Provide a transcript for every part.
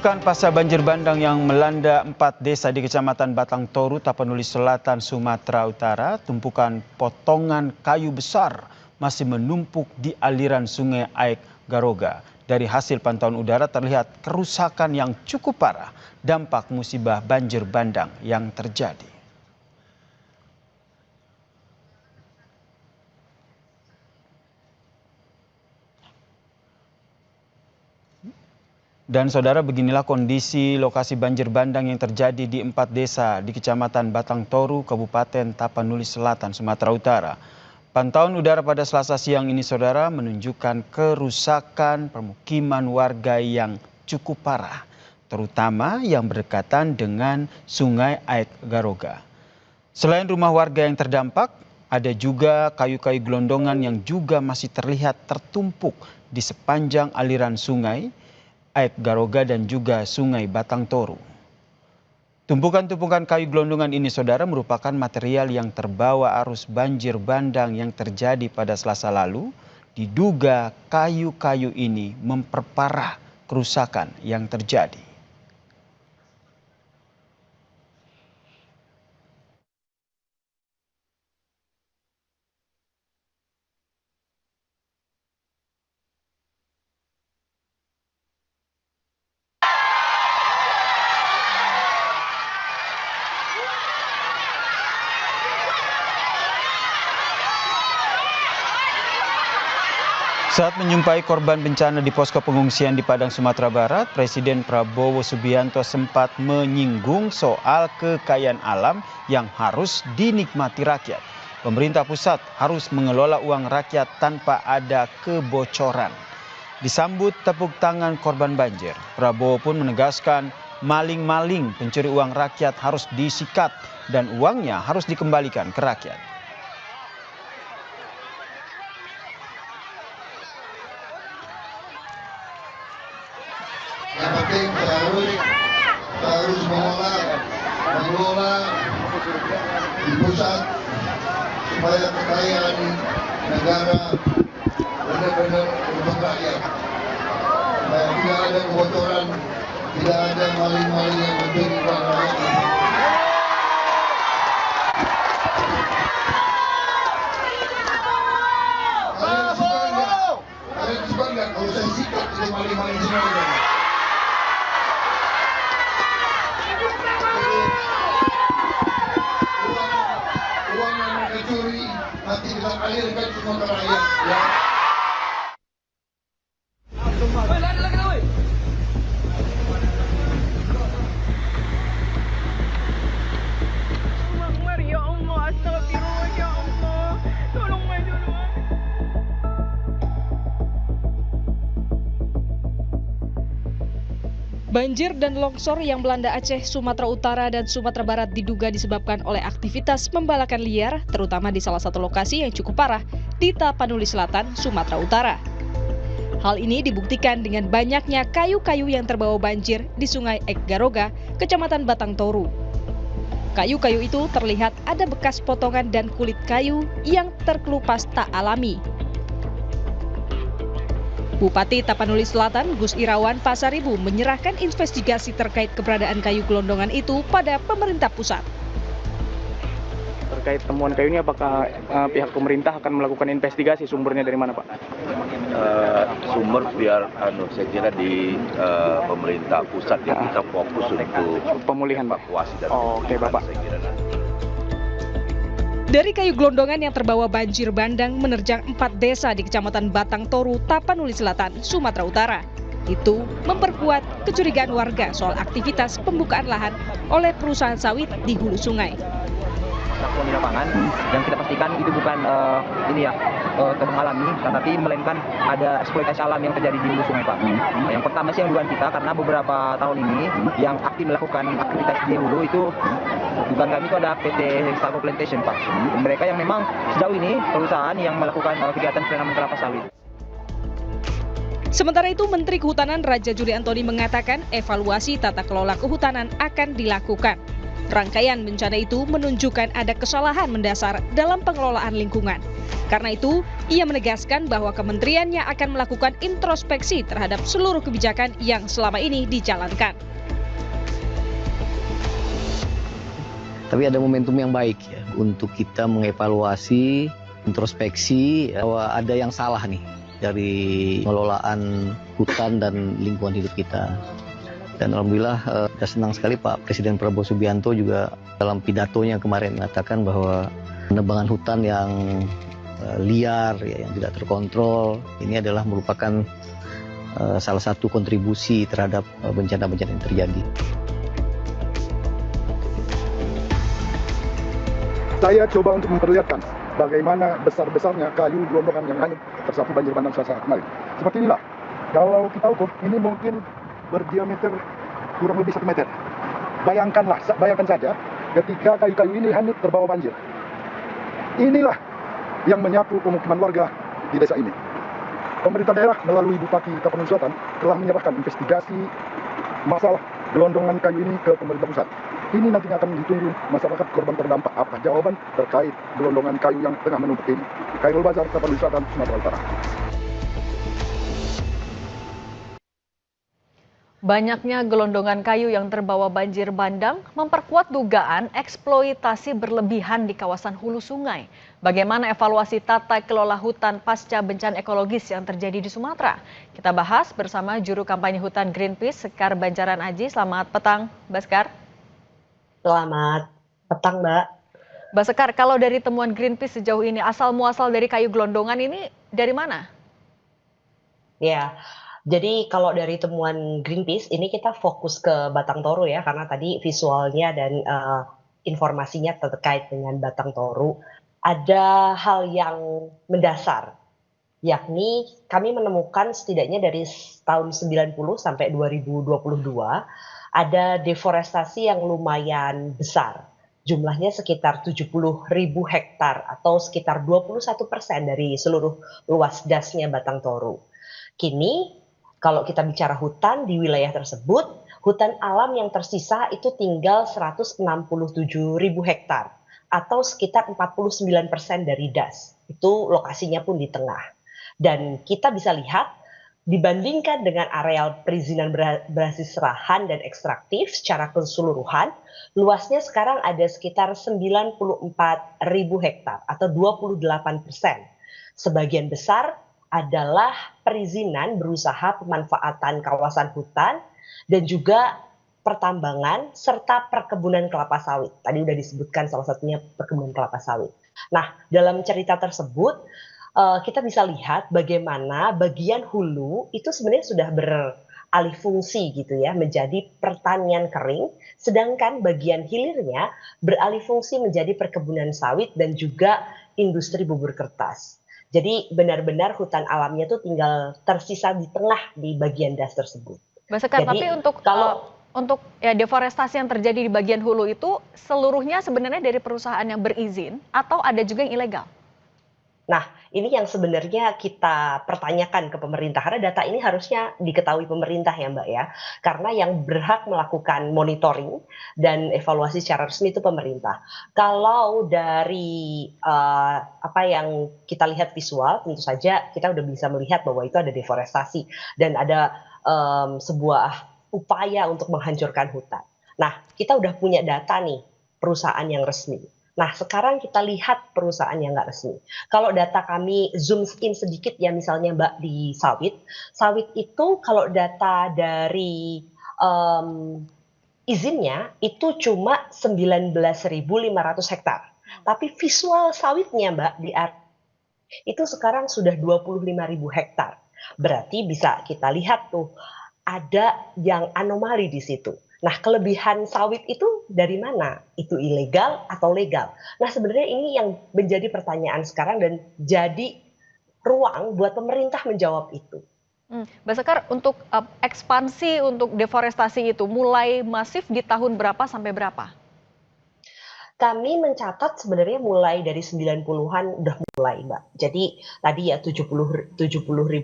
Sepekan pasca banjir bandang yang melanda 4 desa di Kecamatan Batang Toru, Tapanuli Selatan, Sumatera Utara, tumpukan potongan kayu besar masih menumpuk di aliran Sungai Aek Garoga. Dari hasil pantauan udara terlihat kerusakan yang cukup parah, dampak musibah banjir bandang yang terjadi. Dan saudara, beginilah kondisi lokasi banjir bandang yang terjadi di 4 desa di Kecamatan Batang Toru, Kabupaten Tapanuli Selatan, Sumatera Utara. Pantauan udara pada Selasa siang ini saudara menunjukkan kerusakan permukiman warga yang cukup parah, terutama yang berdekatan dengan Sungai Aek Garoga. Selain rumah warga yang terdampak, ada juga kayu-kayu gelondongan yang juga masih terlihat tertumpuk di sepanjang aliran sungai Aek Garoga dan juga Sungai Batang Toru. Tumpukan-tumpukan kayu gelondongan ini saudara merupakan material yang terbawa arus banjir bandang yang terjadi pada Selasa lalu. Diduga kayu-kayu ini memperparah kerusakan yang terjadi. Saat menyumpai korban bencana di posko pengungsian di Padang, Sumatera Barat, Presiden Prabowo Subianto sempat menyinggung soal kekayaan alam yang harus dinikmati rakyat. Pemerintah pusat harus mengelola uang rakyat tanpa ada kebocoran. Disambut tepuk tangan korban banjir, Prabowo pun menegaskan maling-maling pencuri uang rakyat harus disikat dan uangnya harus dikembalikan ke rakyat. Yang penting harus mengelola di pusat supaya kekayaan negara benar-benar untuk rakyat. Dan tidak ada kebocoran, tidak ada maling-maling yang mencuri uang rakyat. Kalian suka nggak kalau saya sikat ini maling-maling semua? Nanti kita alirkan semua ke rakyat. Ya. Ya Allah, astagfirullah ya Allah. Tolong Banjir dan longsor yang melanda Aceh, Sumatera Utara, dan Sumatera Barat diduga disebabkan oleh aktivitas pembalakan liar, terutama di salah satu lokasi yang cukup parah, di Tapanuli Selatan, Sumatera Utara. Hal ini dibuktikan dengan banyaknya kayu-kayu yang terbawa banjir di Sungai Aek Garoga, Kecamatan Batang Toru. Kayu-kayu itu terlihat ada bekas potongan dan kulit kayu yang terkelupas tak alami. Bupati Tapanuli Selatan, Gus Irawan Pasaribu menyerahkan investigasi terkait keberadaan kayu gelondongan itu pada pemerintah pusat. Terkait temuan kayu ini, apakah pihak pemerintah akan melakukan investigasi sumbernya dari mana, Pak? Sumber biar saya kira di pemerintah pusat yang kita fokus untuk pemulihan, Pak. Oke, Bapak. Dari kayu gelondongan yang terbawa banjir bandang menerjang 4 desa di Kecamatan Batang Toru, Tapanuli Selatan, Sumatera Utara. Itu memperkuat kecurigaan warga soal aktivitas pembukaan lahan oleh perusahaan sawit di hulu sungai. Di lapangan yang kita pastikan itu bukan tebang alami, tapi melainkan ada eksploitasi alam yang terjadi di hulu sungai, Pak. Yang pertama sih yang dugaan kita, karena beberapa tahun ini yang aktif melakukan aktivitas di hulu itu dugaan kami itu ada PT Sago Plantation, Pak. Mereka yang memang sejauh ini perusahaan yang melakukan kegiatan penanaman kelapa sawit. Sementara itu, Menteri Kehutanan Raja Juli Antoni mengatakan evaluasi tata kelola kehutanan akan dilakukan. Rangkaian bencana itu menunjukkan ada kesalahan mendasar dalam pengelolaan lingkungan. Karena itu, ia menegaskan bahwa kementeriannya akan melakukan introspeksi terhadap seluruh kebijakan yang selama ini dijalankan. Tapi ada momentum yang baik ya untuk kita mengevaluasi, introspeksi bahwa ada yang salah nih dari pengelolaan hutan dan lingkungan hidup kita. Dan alhamdulillah kita senang sekali Pak Presiden Prabowo Subianto juga dalam pidatonya kemarin mengatakan bahwa penebangan hutan yang liar, ya, yang tidak terkontrol, ini adalah merupakan salah satu kontribusi terhadap bencana-bencana yang terjadi. Saya coba untuk memperlihatkan bagaimana besar-besarnya kayu gelondongan yang hanyut tersapu banjir bandang Selasa kemarin. Seperti inilah, kalau kita ukur, ini mungkin berdiameter kurang lebih 1 meter. Bayangkan saja ketika kayu-kayu ini hanyut terbawa banjir. Inilah yang menyapu pemukiman warga di desa ini. Pemerintah daerah melalui Bupati Tapanuli Selatan telah menyerahkan investigasi masalah gelondongan kayu ini ke pemerintah pusat. Ini nantinya akan ditunggu masyarakat korban terdampak. Apa jawaban terkait gelondongan kayu yang tengah menumpuk ini? Khairul Bazar, Tapanuli Selatan, Sumatera Utara. Banyaknya gelondongan kayu yang terbawa banjir bandang memperkuat dugaan eksploitasi berlebihan di kawasan hulu sungai. Bagaimana evaluasi tata kelola hutan pasca bencana ekologis yang terjadi di Sumatera? Kita bahas bersama juru kampanye hutan Greenpeace, Sekar Banjaran Aji. Selamat petang, Mbak Sekar. Selamat petang, Mbak. Mbak Sekar, kalau dari temuan Greenpeace sejauh ini, asal-muasal dari kayu gelondongan ini dari mana? Ya, jadi kalau dari temuan Greenpeace, ini kita fokus ke Batang Toru ya, karena tadi visualnya dan informasinya terkait dengan Batang Toru. Ada hal yang mendasar, yakni kami menemukan setidaknya dari tahun 90 sampai 2022, ada deforestasi yang lumayan besar. Jumlahnya sekitar 70.000 hektar atau sekitar 21% dari seluruh luas dasnya Batang Toru. Kini, kalau kita bicara hutan di wilayah tersebut, hutan alam yang tersisa itu tinggal 167.000 hektar atau sekitar 49% dari DAS. Itu lokasinya pun di tengah. Dan kita bisa lihat, dibandingkan dengan areal perizinan berbasis lahan dan ekstraktif secara keseluruhan, luasnya sekarang ada sekitar 94.000 hektar atau 28%. Sebagian besar adalah perizinan berusaha pemanfaatan kawasan hutan dan juga pertambangan serta perkebunan kelapa sawit. Tadi udah disebutkan salah satunya perkebunan kelapa sawit. Nah, dalam cerita tersebut kita bisa lihat bagaimana bagian hulu itu sebenarnya sudah beralih fungsi gitu ya, menjadi pertanian kering, sedangkan bagian hilirnya beralih fungsi menjadi perkebunan sawit dan juga industri bubur kertas. Jadi benar-benar hutan alamnya tuh tinggal tersisa di tengah di bagian das tersebut. Mbak Sekar, Jadi, tapi untuk deforestasi yang terjadi di bagian hulu itu seluruhnya sebenarnya dari perusahaan yang berizin atau ada juga yang ilegal? Nah, ini yang sebenarnya kita pertanyakan ke pemerintah, karena data ini harusnya diketahui pemerintah ya Mbak ya, karena yang berhak melakukan monitoring dan evaluasi secara resmi itu pemerintah. Kalau dari apa yang kita lihat visual, tentu saja kita udah bisa melihat bahwa itu ada deforestasi dan ada sebuah upaya untuk menghancurkan hutan. Nah, kita udah punya data nih, perusahaan yang resmi. Nah, sekarang kita lihat perusahaan yang nggak resmi. Kalau data kami zoom in sedikit ya, misalnya Mbak di sawit. Sawit itu kalau data dari izinnya itu cuma 19.500 hektar. Tapi visual sawitnya Mbak di itu sekarang sudah 25.000 hektar. Berarti bisa kita lihat tuh ada yang anomali di situ. Nah, kelebihan sawit itu dari mana? Itu ilegal atau legal? Nah, sebenarnya ini yang menjadi pertanyaan sekarang dan jadi ruang buat pemerintah menjawab itu. Mbak Sekar, untuk ekspansi untuk deforestasi itu mulai masif di tahun berapa sampai berapa? Kami mencatat sebenarnya mulai dari 90-an udah mulai, Mbak. Jadi tadi ya 70.000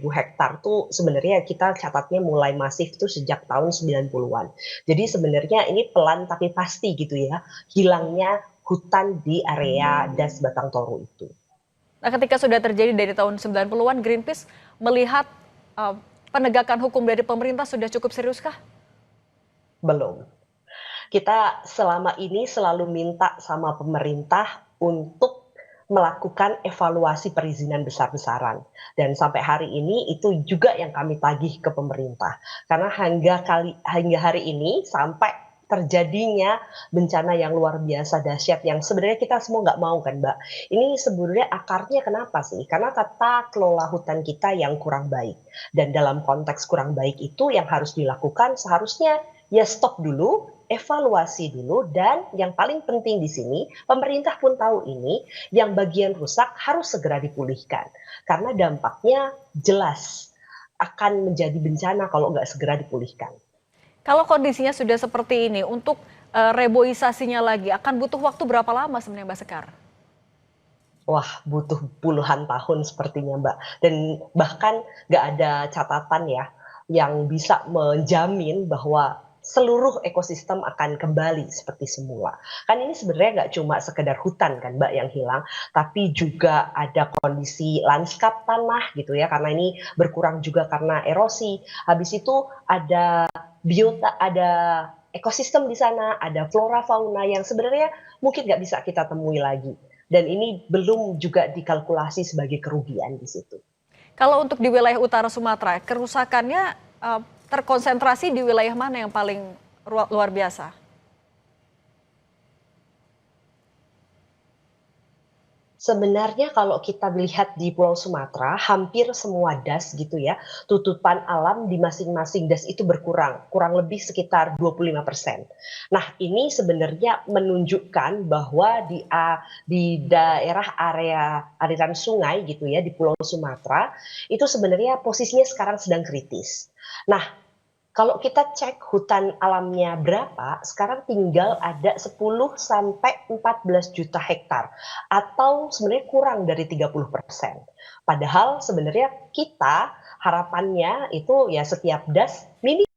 hektar tuh sebenarnya kita catatnya mulai masif tuh sejak tahun 90-an. Jadi sebenarnya ini pelan tapi pasti gitu ya, hilangnya hutan di area Das Batang Toru itu. Nah, ketika sudah terjadi dari tahun 90-an, Greenpeace melihat penegakan hukum dari pemerintah sudah cukup seriuskah? Belum. Kita selama ini selalu minta sama pemerintah untuk melakukan evaluasi perizinan besar-besaran. Dan sampai hari ini itu juga yang kami tagih ke pemerintah. Karena hingga hari ini sampai terjadinya bencana yang luar biasa dahsyat yang sebenarnya kita semua nggak mau kan, Mbak. Ini sebenarnya akarnya kenapa sih? Karena tata kelola hutan kita yang kurang baik. Dan dalam konteks kurang baik itu yang harus dilakukan seharusnya ya stop dulu, evaluasi dulu, dan yang paling penting di sini, pemerintah pun tahu ini, yang bagian rusak harus segera dipulihkan. Karena dampaknya jelas akan menjadi bencana kalau nggak segera dipulihkan. Kalau kondisinya sudah seperti ini, untuk reboisasinya lagi, akan butuh waktu berapa lama sebenarnya Mbak Sekar? Wah, butuh puluhan tahun sepertinya, Mbak. Dan bahkan nggak ada catatan ya, yang bisa menjamin bahwa seluruh ekosistem akan kembali seperti semula. Kan ini sebenarnya nggak cuma sekedar hutan kan Mbak yang hilang, tapi juga ada kondisi lanskap tanah gitu ya, karena ini berkurang juga karena erosi. Habis itu ada biota, ada ekosistem di sana, ada flora fauna yang sebenarnya mungkin nggak bisa kita temui lagi. Dan ini belum juga dikalkulasi sebagai kerugian di situ. Kalau untuk di wilayah utara Sumatera, kerusakannya terkonsentrasi di wilayah mana yang paling luar biasa? Sebenarnya kalau kita lihat di Pulau Sumatera, hampir semua das gitu ya, tutupan alam di masing-masing das itu berkurang, kurang lebih sekitar 25%. Nah, ini sebenarnya menunjukkan bahwa di daerah area aliran sungai gitu ya, di Pulau Sumatera, itu sebenarnya posisinya sekarang sedang kritis. Nah, kalau kita cek hutan alamnya berapa, sekarang tinggal ada 10 sampai 14 juta hektar atau sebenarnya kurang dari 30%. Padahal sebenarnya kita harapannya itu ya setiap das minimal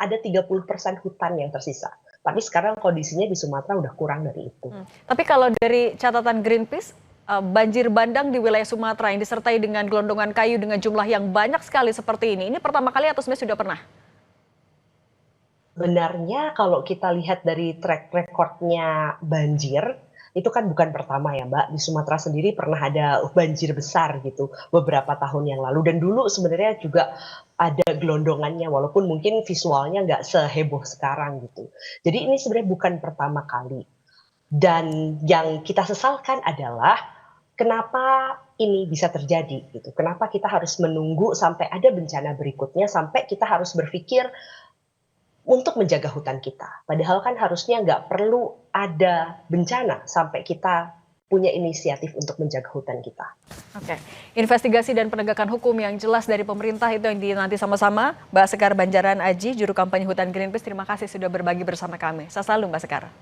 ada 30% hutan yang tersisa. Tapi sekarang kondisinya di Sumatera udah kurang dari itu. Tapi kalau dari catatan Greenpeace, banjir bandang di wilayah Sumatera yang disertai dengan gelondongan kayu dengan jumlah yang banyak sekali seperti ini pertama kali atau sebenarnya sudah pernah? Sebenarnya kalau kita lihat dari track recordnya banjir, itu kan bukan pertama ya Mbak, di Sumatera sendiri pernah ada banjir besar gitu beberapa tahun yang lalu. Dan dulu sebenarnya juga ada gelondongannya, walaupun mungkin visualnya nggak seheboh sekarang gitu. Jadi ini sebenarnya bukan pertama kali. Dan yang kita sesalkan adalah kenapa ini bisa terjadi gitu. Kenapa kita harus menunggu sampai ada bencana berikutnya, sampai kita harus berpikir untuk menjaga hutan kita. Padahal kan harusnya nggak perlu ada bencana sampai kita punya inisiatif untuk menjaga hutan kita. Oke, investigasi dan penegakan hukum yang jelas dari pemerintah itu yang dinanti sama-sama. Mbak Sekar Banjaran Aji, juru kampanye hutan Greenpeace, terima kasih sudah berbagi bersama kami. Sehat selalu Mbak Sekar.